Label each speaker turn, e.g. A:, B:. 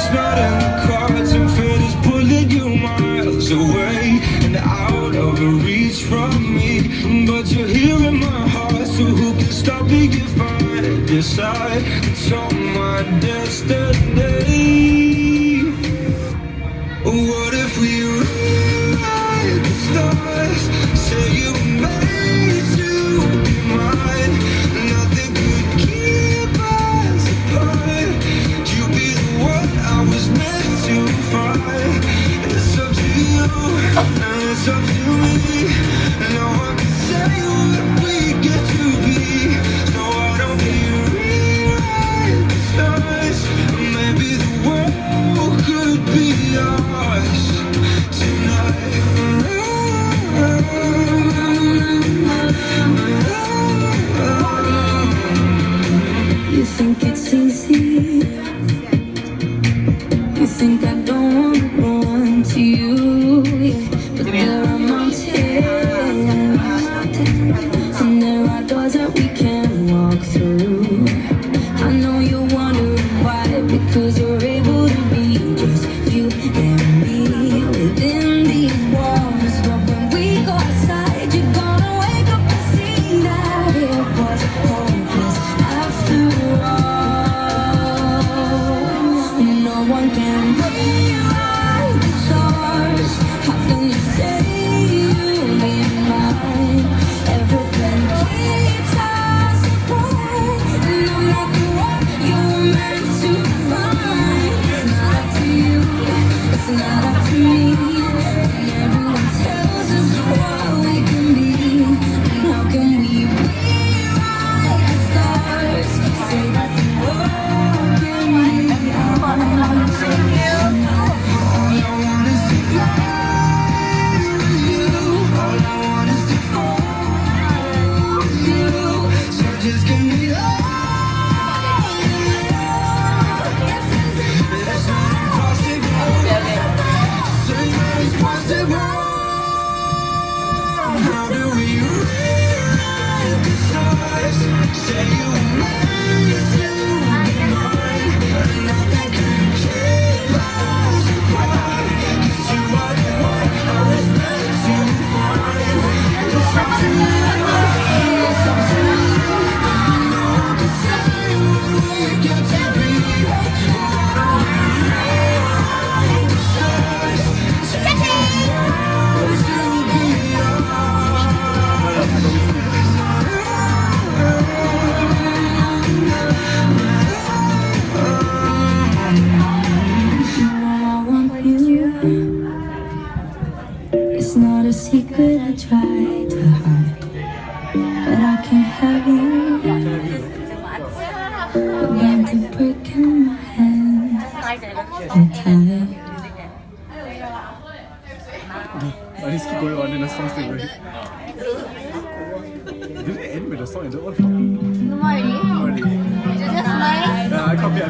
A: It's not in the cards, and fate is pulling you miles away and out of reach from me. But you're here in my heart, so who can stop me if I decide it's all my destiny? What if we rewrite the stars? Say you were made to be mine. Nothing could keep us apart. You'd be the one I was meant to find. It's up to you, and it's up to me. No one can say what we get to be. So why don't we rewrite the stars? Maybe the world could be ours tonight.
B: You think it's easy? You think I don't want to run to you? Yeah. But there are mountains, and there are doors that we can't walk through. I know you're wondering why, because you're able to be just you and me within these walls. But when we go outside, you're gonna wake up and see that it was hopeless after all. No one can rewrite the stars. How can you say you'll be mine? Everything keeps us apart, and I'm not the one you were meant to find. It's not up to you, it's not up to me. And everyone tells us what we can be. And how can we rewrite the stars? Say that the world can be ours.
A: All I want is to fly with you. All I want is to hold you. So just give me love. It's not impossible. Say that it's possible. How do we rewrite the stars? Say you were made to be mine, and nothing can keep us apart. 'Cause you are the one I was meant to find. It's up to you, it's up to me. No one can say what we get to be. Why don't we rewrite the stars? Say you were meant to be
B: I want you. It's not a secret I try to hide, but I can't have you. You're bound to break in my hands so tight.
C: I just keep going on and the song's still going. Did it end with a song in the old?
D: No more already.
C: Already.
D: Just nice.
C: Yeah, I copy.